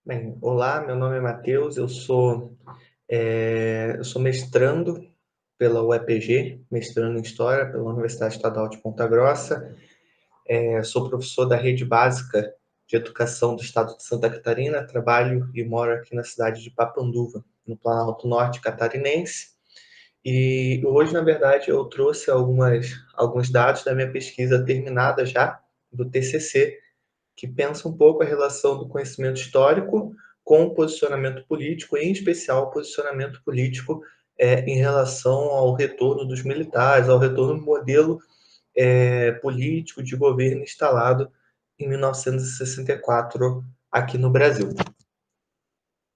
Bem, olá, meu nome é Matheus, eu sou mestrando pela UEPG, mestrando em História pela Universidade Estadual de Ponta Grossa. Sou professor da Rede Básica de Educação do Estado de Santa Catarina, trabalho e moro aqui na cidade de Papanduva, no Planalto Norte catarinense. E hoje, na verdade, eu trouxe alguns dados da minha pesquisa terminada já, do TCC, que pensa um pouco a relação do conhecimento histórico com o posicionamento político, em especial o posicionamento político em relação ao retorno dos militares, ao retorno do modelo político de governo instalado em 1964 aqui no Brasil.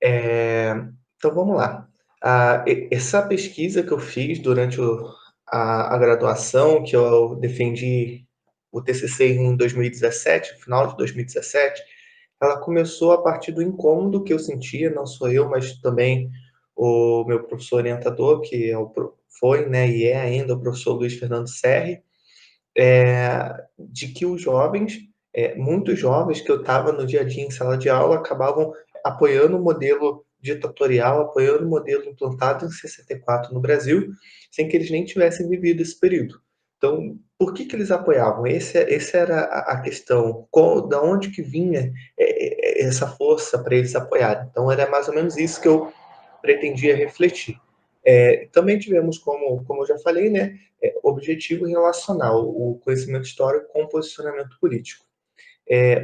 Então vamos lá. Essa pesquisa que eu fiz durante a graduação, que eu defendi o TCC em 2017, no final de 2017, ela começou a partir do incômodo que eu sentia, não só eu, mas também o meu professor orientador, que foi, né, e é ainda o professor Luiz Fernando Serri, de que os jovens, muitos jovens que eu estava no dia a dia em sala de aula, acabavam apoiando o modelo ditatorial, apoiando o modelo implantado em 64 no Brasil, sem que eles nem tivessem vivido esse período. Então, por que eles apoiavam? Essa era a questão. Da onde que vinha essa força para eles apoiarem? Então, era mais ou menos isso que eu pretendia refletir. Também tivemos, como eu já falei, né, objetivo relacionar o conhecimento histórico com o posicionamento político.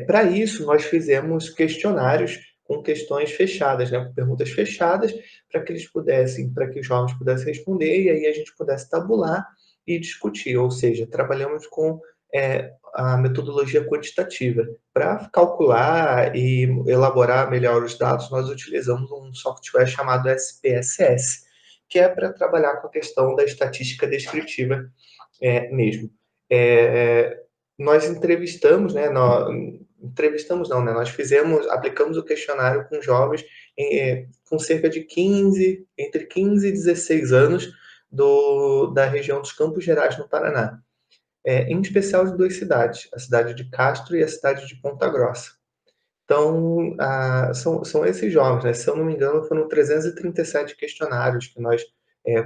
Para isso, nós fizemos questionários com questões fechadas, né, com perguntas fechadas, para que os jovens pudessem responder e aí a gente pudesse tabular e discutir, ou seja, trabalhamos com a metodologia quantitativa. Para calcular e elaborar melhor os dados, nós utilizamos um software chamado SPSS, que é para trabalhar com a questão da estatística descritiva mesmo. É, Nós entrevistamos, né, entrevistamos não, né, nós aplicamos o questionário com jovens com cerca de entre 15 e 16 anos da região dos Campos Gerais, no Paraná. Em especial de duas cidades, a cidade de Castro e a cidade de Ponta Grossa. Então, são esses jovens, né? Se eu não me engano, foram 337 questionários que nós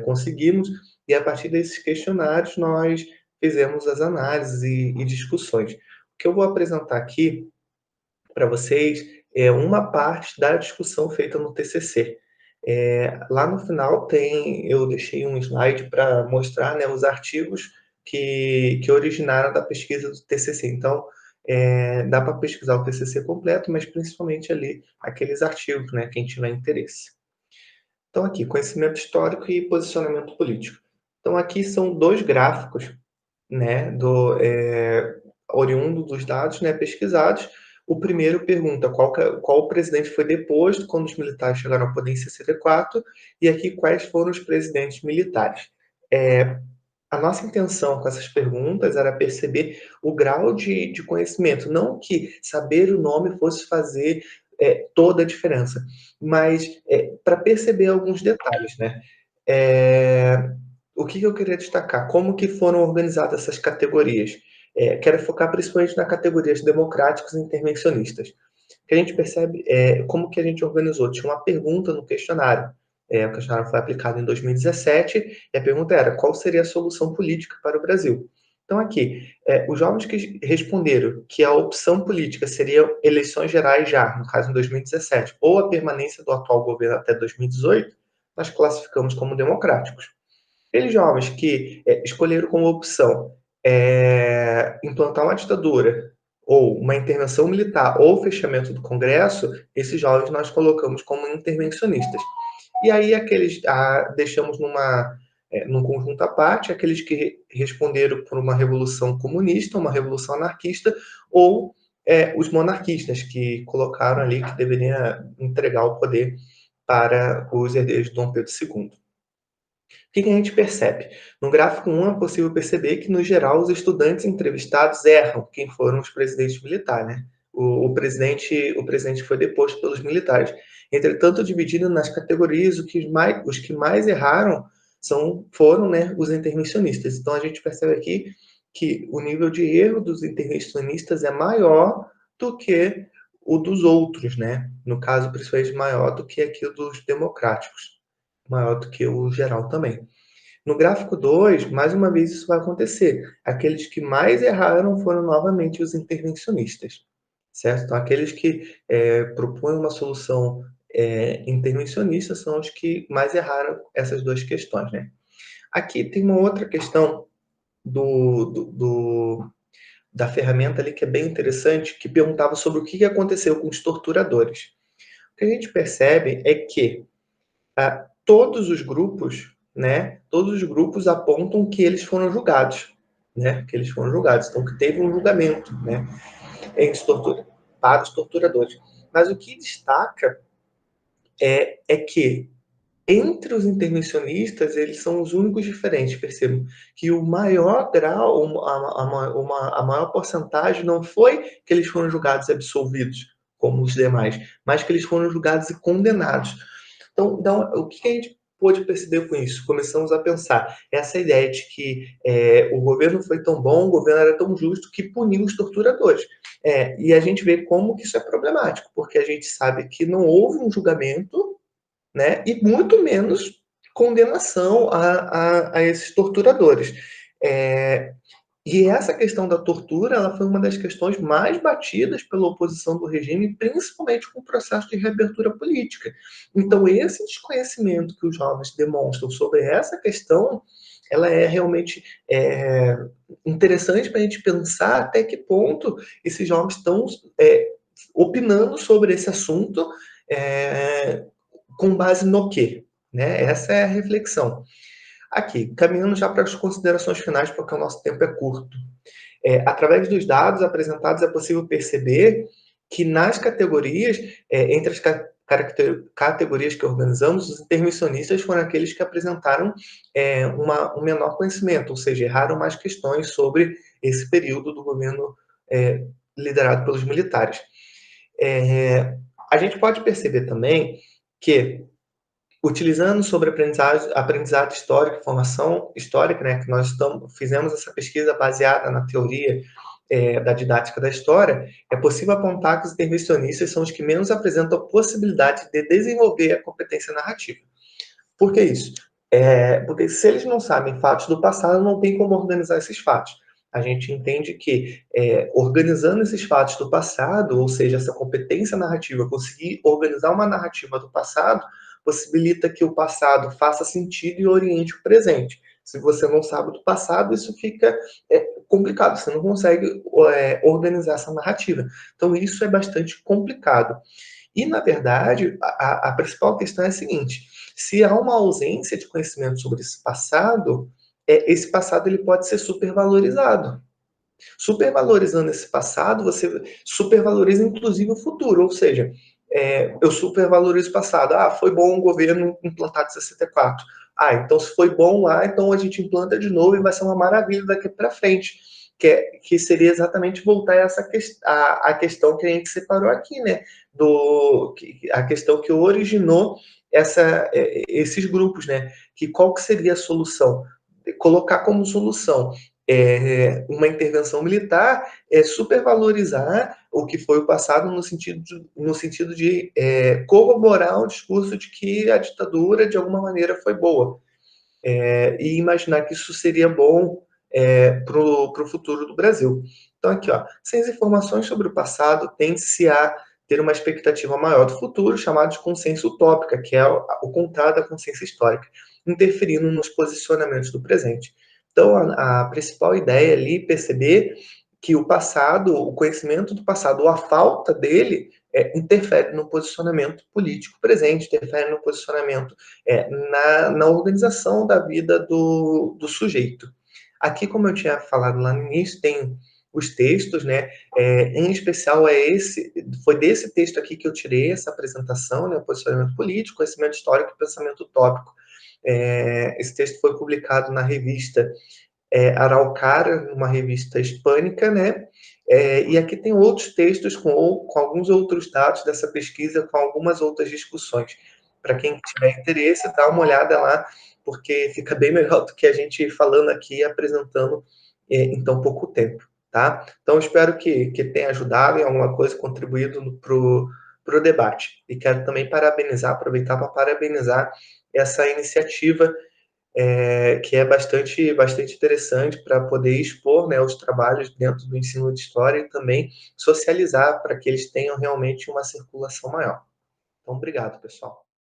conseguimos, e a partir desses questionários nós fizemos as análises e discussões. O que eu vou apresentar aqui para vocês é uma parte da discussão feita no TCC. Lá no final eu deixei um slide para mostrar, né, os artigos que originaram da pesquisa do TCC. Então, dá para pesquisar o TCC completo, mas principalmente ali aqueles artigos, né, quem tiver interesse. Então, aqui, conhecimento histórico e posicionamento político. Então, aqui são dois gráficos, né, oriundo dos dados, né, pesquisados. O primeiro pergunta qual presidente foi deposto quando os militares chegaram ao poder em 64, e aqui quais foram os presidentes militares. A nossa intenção com essas perguntas era perceber o grau de conhecimento, não que saber o nome fosse fazer toda a diferença, mas para perceber alguns detalhes, né? O que eu queria destacar? Como que foram organizadas essas categorias? Quero focar principalmente na categorias democráticos e intervencionistas. O que a gente percebe é como que a gente organizou. Tinha uma pergunta no questionário. O questionário foi aplicado em 2017 e a pergunta era qual seria a solução política para o Brasil. Então, aqui, os jovens que responderam que a opção política seria eleições gerais já, no caso em 2017, ou a permanência do atual governo até 2018, nós classificamos como democráticos. Aqueles jovens que escolheram como opção implantar uma ditadura, ou uma intervenção militar, ou fechamento do Congresso, esses jovens nós colocamos como intervencionistas. E aí deixamos num conjunto à parte aqueles que responderam por uma revolução comunista, uma revolução anarquista, ou os monarquistas, que colocaram ali que deveria entregar o poder para os herdeiros de Dom Pedro II. O que a gente percebe? No gráfico 1 é possível perceber que, no geral, os estudantes entrevistados erram quem foram os presidentes militares, né? O presidente foi deposto pelos militares. Entretanto, dividido nas categorias, os que mais erraram foram, né, os intervencionistas. Então, a gente percebe aqui que o nível de erro dos intervencionistas é maior do que o dos outros, né? No caso, principalmente maior do que aqui o dos democráticos, maior do que o geral também. No gráfico 2, mais uma vez isso vai acontecer. Aqueles que mais erraram foram novamente os intervencionistas, certo? Então, aqueles que propõem uma solução intervencionista são os que mais erraram essas duas questões, né? Aqui tem uma outra questão da ferramenta ali que é bem interessante, que perguntava sobre o que aconteceu com os torturadores. O que a gente percebe é que todos os grupos, né, todos os grupos apontam que eles foram julgados, né, que eles foram julgados, então que teve um julgamento, né, para os torturadores. Mas o que destaca é que entre os intervencionistas, eles são os únicos diferentes, percebam, que o maior grau, a maior porcentagem não foi que eles foram julgados e absolvidos, como os demais, mas que eles foram julgados e condenados. Então o que a gente pôde perceber com isso? Começamos a pensar essa ideia de que o governo foi tão bom, o governo era tão justo que puniu os torturadores. E a gente vê como que isso é problemático, porque a gente sabe que não houve um julgamento, né? E muito menos condenação a esses torturadores. E essa questão da tortura, ela foi uma das questões mais batidas pela oposição do regime, principalmente com o processo de reabertura política. Então, esse desconhecimento que os jovens demonstram sobre essa questão, ela é realmente interessante para a gente pensar até que ponto esses jovens estão opinando sobre esse assunto, com base no quê? Né? Essa é a reflexão. Aqui, caminhando já para as considerações finais, porque o nosso tempo é curto. Através dos dados apresentados, é possível perceber que nas categorias, entre as categorias que organizamos, os intervencionistas foram aqueles que apresentaram um menor conhecimento, ou seja, erraram mais questões sobre esse período do governo liderado pelos militares. A gente pode perceber também que, utilizando sobre aprendizado histórico, formação histórica, né, que nós fizemos essa pesquisa baseada na teoria da didática da história, é possível apontar que os intervencionistas são os que menos apresentam a possibilidade de desenvolver a competência narrativa. Por que isso? Porque se eles não sabem fatos do passado, não tem como organizar esses fatos. A gente entende que organizando esses fatos do passado, ou seja, essa competência narrativa, conseguir organizar uma narrativa do passado, possibilita que o passado faça sentido e oriente o presente. Se você não sabe do passado, isso fica complicado, você não consegue organizar essa narrativa. Então, isso é bastante complicado. E, na verdade, a principal questão é a seguinte: se há uma ausência de conhecimento sobre esse passado ele pode ser supervalorizado. Supervalorizando esse passado, você supervaloriza inclusive o futuro, ou seja, eu supervalorizo o passado. Foi bom o governo implantar de 64. Então se foi bom lá, então a gente implanta de novo e vai ser uma maravilha daqui para frente. Que seria exatamente voltar a a questão que a gente separou aqui, né? A questão que originou esses grupos, né? Qual que seria a solução? Colocar como solução uma intervenção militar supervalorizar o que foi o passado no sentido de corroborar o discurso de que a ditadura, de alguma maneira, foi boa. E imaginar que isso seria bom para o futuro do Brasil. Então, aqui, ó, sem as informações sobre o passado, tende-se a ter uma expectativa maior do futuro, chamado de consciência utópica, que é o contrário da consciência histórica, interferindo nos posicionamentos do presente. Então, a principal ideia ali é perceber que o passado, o conhecimento do passado, ou a falta dele, interfere no posicionamento político presente, interfere no posicionamento na organização da vida do sujeito. Aqui, como eu tinha falado lá no início, tem os textos, né? Em especial foi desse texto aqui que eu tirei essa apresentação, né? O posicionamento político, conhecimento histórico e pensamento utópico. Esse texto foi publicado na revista Araucária, uma revista hispânica, né? E aqui tem outros textos com alguns outros dados dessa pesquisa, com algumas outras discussões. Para quem tiver interesse, dá uma olhada lá, porque fica bem melhor do que a gente falando aqui e apresentando em tão pouco tempo. tá? Então, espero que tenha ajudado em alguma coisa, contribuído para o debate. E quero também parabenizar, aproveitar para parabenizar essa iniciativa, que é bastante interessante para poder expor, né, os trabalhos dentro do ensino de história e também socializar para que eles tenham realmente uma circulação maior. Então, obrigado, pessoal.